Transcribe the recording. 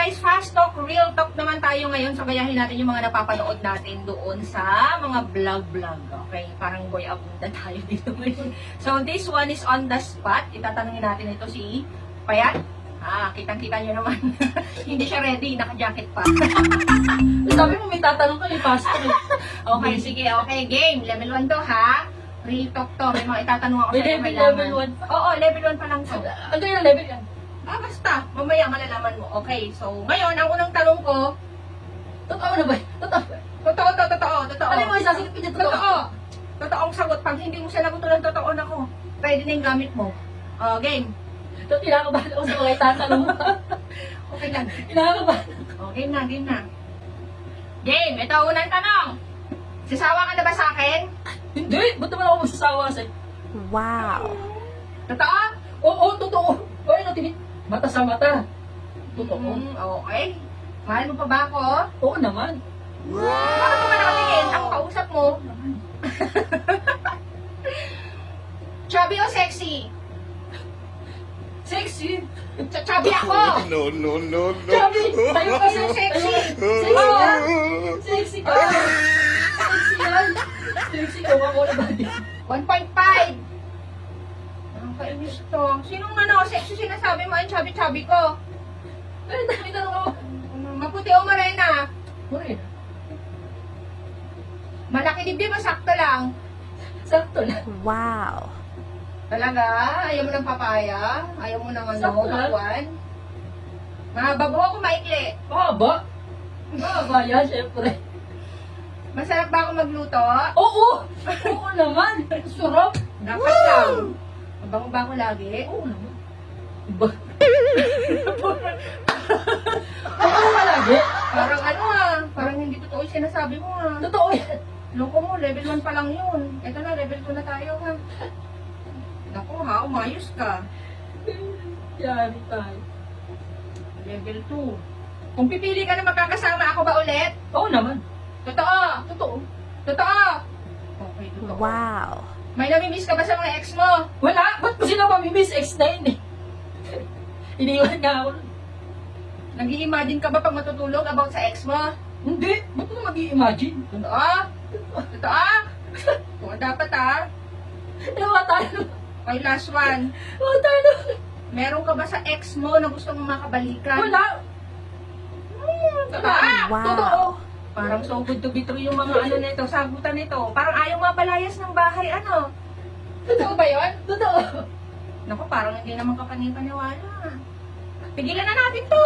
guys, fast talk, real talk naman tayo ngayon. So, gayahin natin yung mga napapanood natin doon sa mga vlog-vlog. Okay, parang boy abunda tayo dito ngayon. So, this one is on the spot. Itatanungin natin ito si Payat. Kitang-kita nyo naman. Hindi siya ready, naka-jacket pa. Sabi mo may tatanong ka, may pastor. Okay, sige, okay, game. Level 1 to, ha? Real talk to. May mga itatanong ako May sa'yo. level 1 pa. Oo, level 1 pa lang to. Ano yung level yan? Basta. Mamaya malalaman mo. Okay, so ngayon, ang unang tanong ko, Totoo na ba? Totoo. totoo. Ano yung mga isasagot ko dyan? Totoo. Totoong sagot. Pag hindi mo sinagot ng totoo na ko, pwede na yung gamit mo. Game. Ito, kinakabahan ako sa mga itatanong mo. Okay lang. Kinakabahan. Game na, game na. Game, ito ang unang tanong. Sasawa ka na ba sa akin? Hindi, ba't naman ako magsasawa sa'yo? Totoo? Oo, totoo. O ano, mata sa mata. Totoo. Okay. Mahal mo pa ba ako? Oo naman. Bakit mo ba nakatingin? Ako kausap mo. Oo naman. Chubby o sexy? Sexy. Chubby ako! No. Sabi, tayo kasi. Sexy. Sexy yan. Sexy ka. Sexy yan. Sexy ka. Ako na ba din? 1.5. Ang kainis to. Sinong sexy sinasabi mo ang chubby-chubby ko? Pero dami na ako. Maputi o morena? Morena. Malaki dibdib o sakto lang? Sakto lang. Talaga? Ayaw mo ng papaya? Ayaw mo ng Sakto lang. bakwan? Mahaba buhok o maikli? Mahaba. Mahaba yan, syempre. Masarap ba ako magluto? Oo! Oo naman. Sarap. Dapat lang. Mabango ba ako lagi? Oo naman. Iba. Ano ka lagi? Parang parang hindi totoo yung sinasabi mo Totoo yan. Loko mo, level 1 pa lang yun. Ito na, level 2 na tayo ha. Naku ha, umayos ka. Yari tayo. Level 2. Kung pipili ka na magkakasama, ako ba ulit? Oo naman. Totoo! Totoo. Totoo! Okay, totoo. May namimiss ka ba sa mga ex mo? Wala. Ba't ko sila mamimiss? X na yun eh. Iniwan nga ako. Nag-i-imagine ka ba pag matutulog about sa ex mo? Hindi. Ba't ko mag-i-imagine? Totoo? Totoo? Kung dapat Ewa tayo. Okay, last one. Ewa tayo. Meron ka ba sa ex mo na gusto mong makabalikan? Wala. Totoo? Totoo. Parang so good to be true yung mga nito, sagutan nito. Parang ayaw mapalayas ng bahay, Totoo ba yun? Totoo. Naku, parang hindi naman kapani-paniwala. Pigilan na natin to.